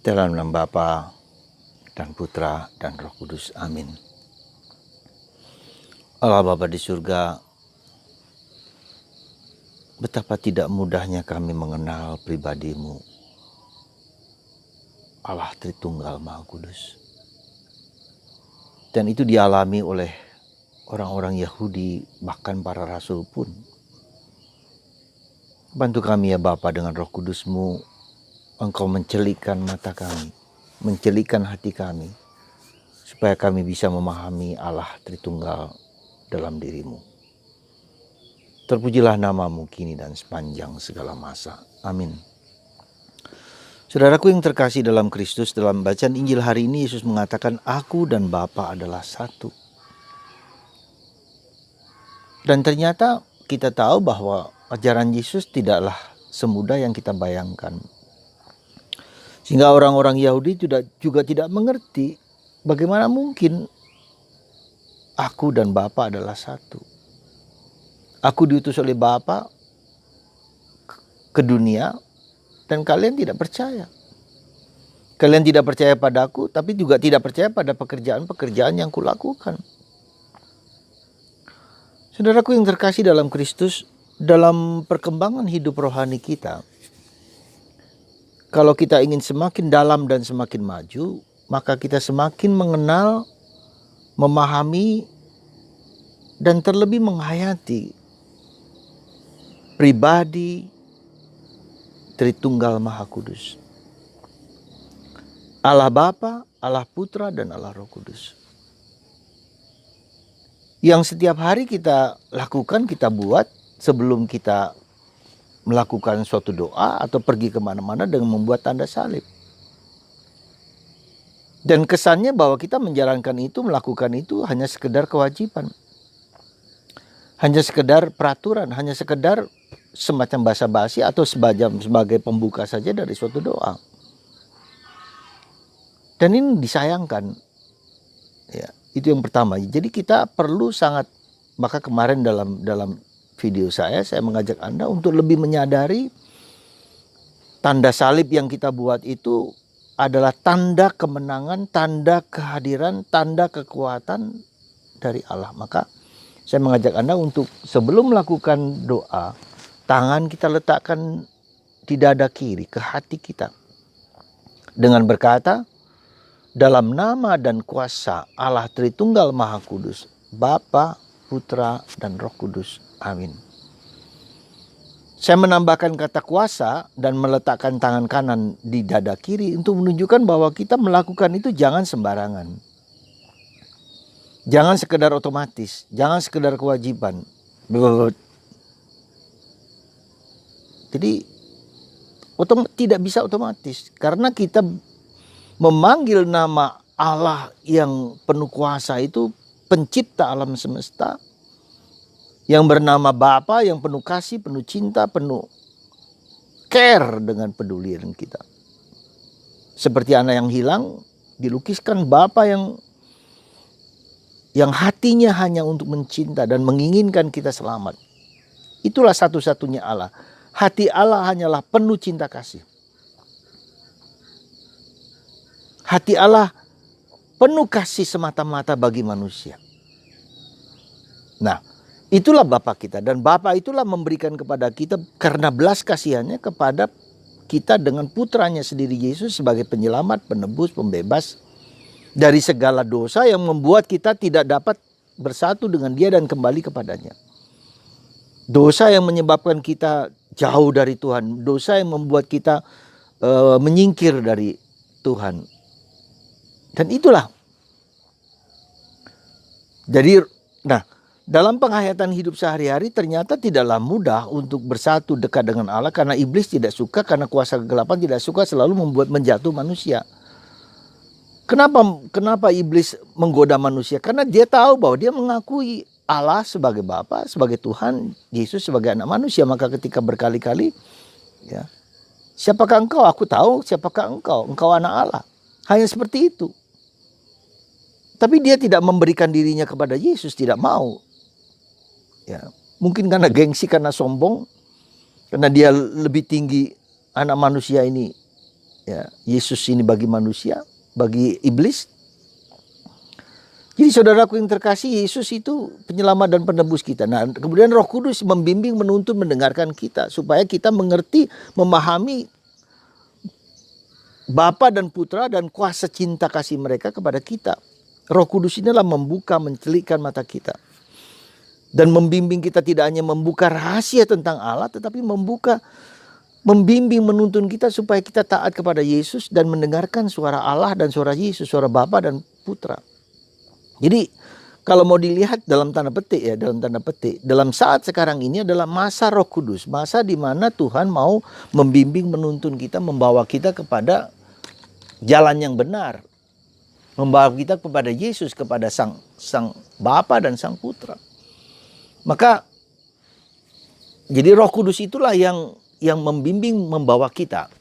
Dalam nama Bapa dan Putra dan Roh Kudus. Amin. Allah Bapa di surga, betapa tidak mudahnya kami mengenal pribadi-Mu, Allah Tritunggal Maha Kudus. Dan itu dialami oleh orang-orang Yahudi, bahkan para rasul pun. Bantu kami ya Bapa dengan Roh Kudus-Mu, Engkau mencelikkan mata kami, mencelikkan hati kami, supaya kami bisa memahami Allah Tritunggal dalam diri-Mu. Terpujilah nama-Mu kini dan sepanjang segala masa. Amin. Saudaraku yang terkasih dalam Kristus, dalam bacaan Injil hari ini Yesus mengatakan, Aku dan Bapa adalah satu. Dan ternyata kita tahu bahwa ajaran Yesus tidaklah semudah yang kita bayangkan. Sehingga orang-orang Yahudi juga tidak mengerti bagaimana mungkin aku dan Bapa adalah satu. Aku diutus oleh Bapa ke dunia dan kalian tidak percaya. Kalian tidak percaya padaku, tapi juga tidak percaya pada pekerjaan-pekerjaan yang kulakukan. Saudaraku yang terkasih dalam Kristus, dalam perkembangan hidup rohani kita, kalau kita ingin semakin dalam dan semakin maju, maka kita semakin mengenal, memahami, dan terlebih menghayati pribadi Tritunggal Maha Kudus. Allah Bapa, Allah Putra, dan Allah Roh Kudus. Yang setiap hari kita lakukan, kita buat sebelum kita melakukan suatu doa atau pergi kemana-mana dengan membuat tanda salib. Dan kesannya bahwa kita menjalankan itu, melakukan itu hanya sekedar kewajiban. Hanya sekedar peraturan, hanya sekedar semacam basa-basi atau sebagai pembuka saja dari suatu doa. Dan ini disayangkan. Ya, itu yang pertama. Jadi kita perlu sangat, maka kemarin dalam video saya mengajak Anda untuk lebih menyadari tanda salib yang kita buat itu adalah tanda kemenangan, tanda kehadiran, tanda kekuatan dari Allah. Maka saya mengajak Anda untuk sebelum melakukan doa, tangan kita letakkan di dada kiri, ke hati kita. Dengan berkata, dalam nama dan kuasa Allah Tritunggal Maha Kudus, Bapa, Putra, dan Roh Kudus. Amin. Saya menambahkan kata kuasa dan meletakkan tangan kanan di dada kiri untuk menunjukkan bahwa kita melakukan itu jangan sembarangan. Jangan sekedar otomatis, jangan sekedar kewajiban. Jadi tidak bisa otomatis karena kita memanggil nama Allah yang penuh kuasa itu, pencipta alam semesta, yang bernama Bapa, yang penuh kasih, penuh cinta, penuh care dengan peduli dengan kita. Seperti anak yang hilang, dilukiskan Bapa yang hatinya hanya untuk mencinta dan menginginkan kita selamat. Itulah satu-satunya Allah. Hati Allah hanyalah penuh cinta kasih. Hati Allah penuh kasih semata-mata bagi manusia. Nah, itulah Bapa kita. Dan Bapa itulah memberikan kepada kita karena belas kasihannya kepada kita dengan putranya sendiri Yesus sebagai penyelamat, penebus, pembebas dari segala dosa yang membuat kita tidak dapat bersatu dengan Dia dan kembali kepadanya. Dosa yang menyebabkan kita jauh dari Tuhan. Dosa yang membuat kita menyingkir dari Tuhan. Dan itulah. Jadi, dalam penghayatan hidup sehari-hari ternyata tidaklah mudah untuk bersatu dekat dengan Allah karena iblis tidak suka, karena kuasa kegelapan tidak suka selalu membuat menjatuh manusia. Kenapa iblis menggoda manusia? Karena dia tahu bahwa dia mengakui Allah sebagai Bapa, sebagai Tuhan, Yesus sebagai anak manusia. Maka ketika berkali-kali, ya, siapakah engkau? Aku tahu siapakah engkau. Engkau anak Allah. Hanya seperti itu. Tapi dia tidak memberikan dirinya kepada Yesus, tidak mau. Ya, mungkin karena gengsi, karena sombong, karena dia lebih tinggi anak manusia ini Ya, Yesus ini bagi manusia, bagi iblis. Jadi saudaraku yang terkasih, Yesus itu penyelamat dan penebus kita. Nah, kemudian Roh Kudus membimbing, menuntun, mendengarkan kita supaya kita mengerti, memahami Bapa dan Putra dan kuasa cinta kasih mereka kepada kita. Roh Kudus inilah membuka, mencelikkan mata kita. Dan membimbing kita tidak hanya membuka rahasia tentang Allah, tetapi membimbing, menuntun kita supaya kita taat kepada Yesus dan mendengarkan suara Allah dan suara Yesus, suara Bapa dan Putra. Jadi kalau mau dilihat dalam tanda petik dalam saat sekarang ini adalah masa Roh Kudus, masa di mana Tuhan mau membimbing, menuntun kita, membawa kita kepada jalan yang benar, membawa kita kepada Yesus, kepada sang Bapa dan sang Putra. Maka jadi Roh Kudus itulah yang membimbing, membawa kita.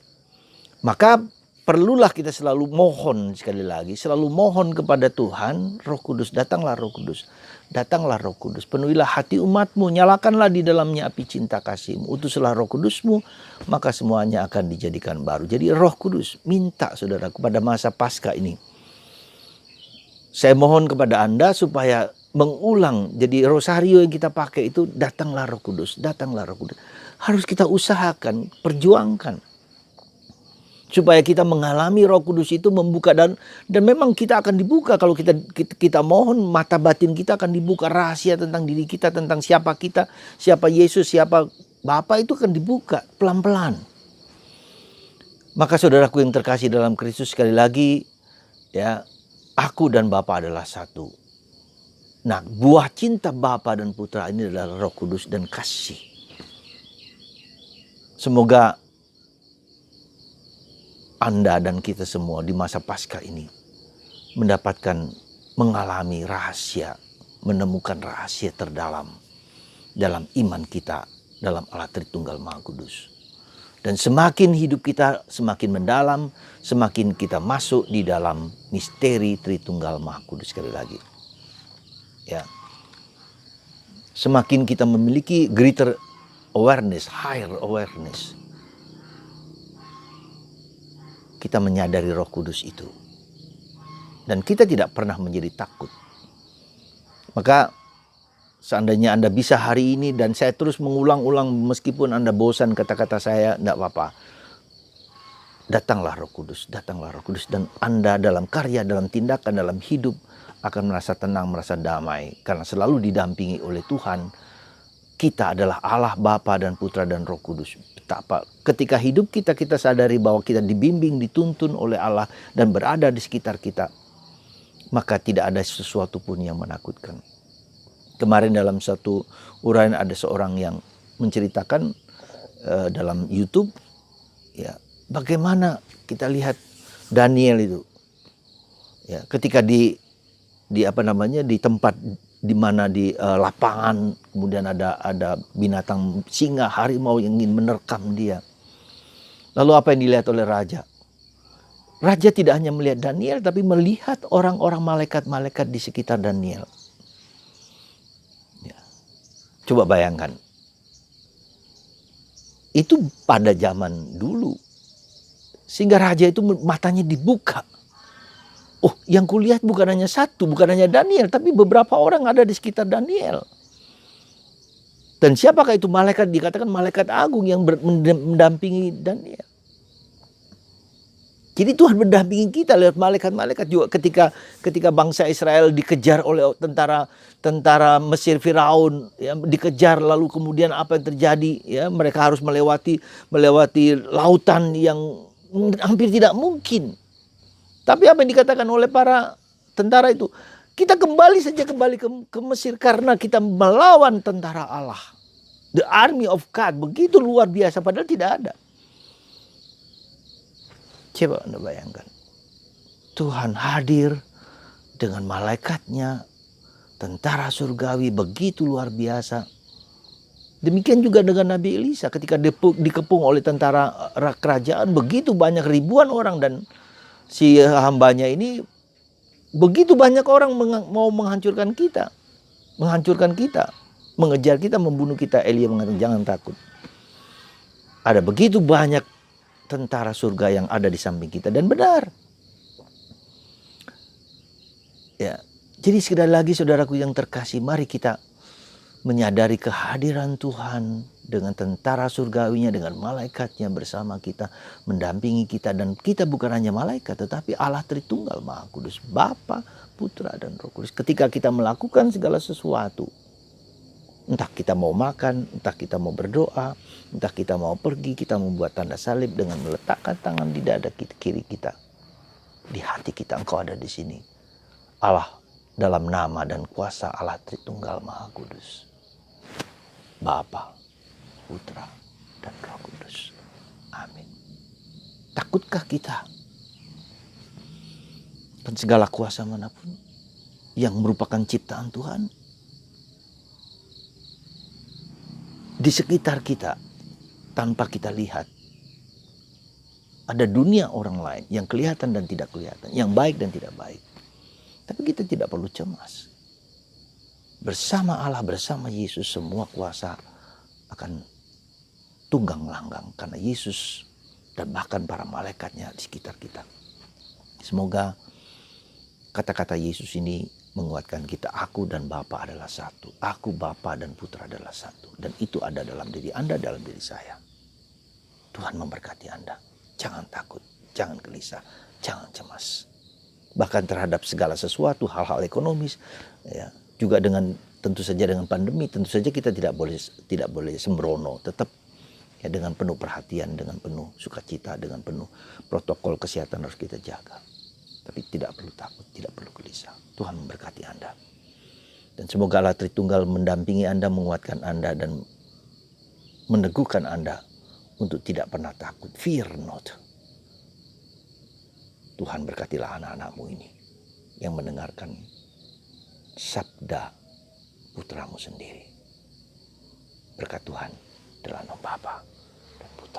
Maka perlulah kita selalu mohon, sekali lagi, selalu mohon kepada Tuhan, Roh Kudus, datanglah Roh Kudus. Datanglah Roh Kudus, penuhilah hati umatmu, nyalakanlah di dalamnya api cinta kasihmu. Utuslah Roh Kudusmu, maka semuanya akan dijadikan baru. Jadi Roh Kudus, minta saudara pada masa Paskah ini. Saya mohon kepada Anda supaya mengulang, jadi rosario yang kita pakai itu, datanglah Roh Kudus, datanglah Roh Kudus. Harus kita usahakan, perjuangkan. Supaya kita mengalami Roh Kudus itu membuka dan memang kita akan dibuka kalau kita mohon, mata batin kita akan dibuka, rahasia tentang diri kita, tentang siapa kita, siapa Yesus, siapa Bapa itu akan dibuka pelan-pelan. Maka saudaraku yang terkasih dalam Kristus, sekali lagi ya, aku dan Bapa adalah satu. Nah, buah cinta Bapa dan Putra ini adalah Roh Kudus dan kasih. Semoga Anda dan kita semua di masa Paskah ini mendapatkan, mengalami rahasia, menemukan rahasia terdalam dalam iman kita dalam Allah Tritunggal Maha Kudus. Dan semakin hidup kita semakin mendalam, semakin kita masuk di dalam misteri Tritunggal Maha Kudus. Sekali lagi, ya, semakin kita memiliki greater awareness, higher awareness, kita menyadari Roh Kudus itu. Dan kita tidak pernah menjadi takut. Maka seandainya Anda bisa hari ini, dan saya terus mengulang-ulang meskipun Anda bosan kata-kata saya, tidak apa-apa. Datanglah Roh Kudus, datanglah Roh Kudus. Dan Anda dalam karya, dalam tindakan, dalam hidup akan merasa tenang, merasa damai. Karena selalu didampingi oleh Tuhan. Kita adalah Allah, Bapa dan Putra dan Roh Kudus. Betapa ketika hidup kita sadari bahwa kita dibimbing, dituntun oleh Allah dan berada di sekitar kita, maka tidak ada sesuatu pun yang menakutkan. Kemarin dalam satu uraian ada seorang yang menceritakan dalam YouTube, ya, bagaimana kita lihat Daniel itu, ya, ketika di tempat di mana di lapangan, kemudian ada binatang singa, harimau yang ingin menerkam dia. Lalu apa yang dilihat oleh raja? Raja tidak hanya melihat Daniel, tapi melihat orang-orang malaikat-malaikat di sekitar Daniel. Ya. Coba bayangkan. Itu pada zaman dulu. Sehingga raja itu matanya dibuka. Oh, yang kulihat bukan hanya satu, bukan hanya Daniel, tapi beberapa orang ada di sekitar Daniel. Dan siapakah itu? Malaikat, dikatakan malaikat agung yang mendampingi Daniel. Jadi Tuhan mendampingi kita lewat malaikat-malaikat juga ketika bangsa Israel dikejar oleh tentara Mesir Firaun, ya, dikejar, lalu kemudian apa yang terjadi? Ya, mereka harus melewati lautan yang hampir tidak mungkin. Tapi apa yang dikatakan oleh para tentara itu? Kita kembali ke Mesir karena kita melawan tentara Allah. The army of God, begitu luar biasa, padahal tidak ada. Coba Anda bayangkan. Tuhan hadir dengan malaikatnya, tentara surgawi begitu luar biasa. Demikian juga dengan Nabi Elisa ketika dikepung oleh tentara kerajaan, begitu banyak, ribuan orang, dan si hambanya ini, begitu banyak orang mau menghancurkan kita, mengejar kita, membunuh kita. Elia mengatakan, jangan takut. Ada begitu banyak tentara surga yang ada di samping kita. Dan benar. Ya, jadi sekali lagi saudaraku yang terkasih, mari kita menyadari kehadiran Tuhan dengan tentara surgawinya, dengan malaikatnya bersama kita, mendampingi kita. Dan kita bukan hanya malaikat, tetapi Allah Tritunggal Maha Kudus, Bapa, Putra, dan Roh Kudus. Ketika kita melakukan segala sesuatu, entah kita mau makan, entah kita mau berdoa, entah kita mau pergi, kita membuat tanda salib dengan meletakkan tangan di dada kiri kita. Di hati kita, Engkau ada di sini. Allah, dalam nama dan kuasa Allah Tritunggal Maha Kudus, Bapa, Putra, dan Roh Kudus. Amin. Takutkah kita? Dan segala kuasa manapun yang merupakan ciptaan Tuhan di sekitar kita tanpa kita lihat. Ada dunia orang lain yang kelihatan dan tidak kelihatan, yang baik dan tidak baik. Tapi kita tidak perlu cemas. Bersama Allah, bersama Yesus, semua kuasa akan tunggang langgang. Karena Yesus dan bahkan para malaikatnya di sekitar kita. Semoga kata-kata Yesus ini menguatkan kita. Aku dan Bapa adalah satu. Aku, Bapa, dan Putra adalah satu. Dan itu ada dalam diri Anda, dalam diri saya. Tuhan memberkati Anda. Jangan takut, jangan gelisah, jangan cemas. Bahkan terhadap segala sesuatu, hal-hal ekonomis, ya, juga dengan tentu saja dengan pandemi, tentu saja kita tidak boleh sembrono, tetap ya, dengan penuh perhatian, dengan penuh sukacita, dengan penuh protokol kesehatan harus kita jaga. Tapi tidak perlu takut, tidak perlu gelisah. Tuhan memberkati Anda. Dan semoga Allah Tritunggal mendampingi Anda, menguatkan Anda, dan meneguhkan Anda untuk tidak pernah takut. Fear not. Tuhan berkatilah anak-anak-Mu ini yang mendengarkan sabda putramu sendiri. Berkat Tuhan dalam nama Bapa dan Putra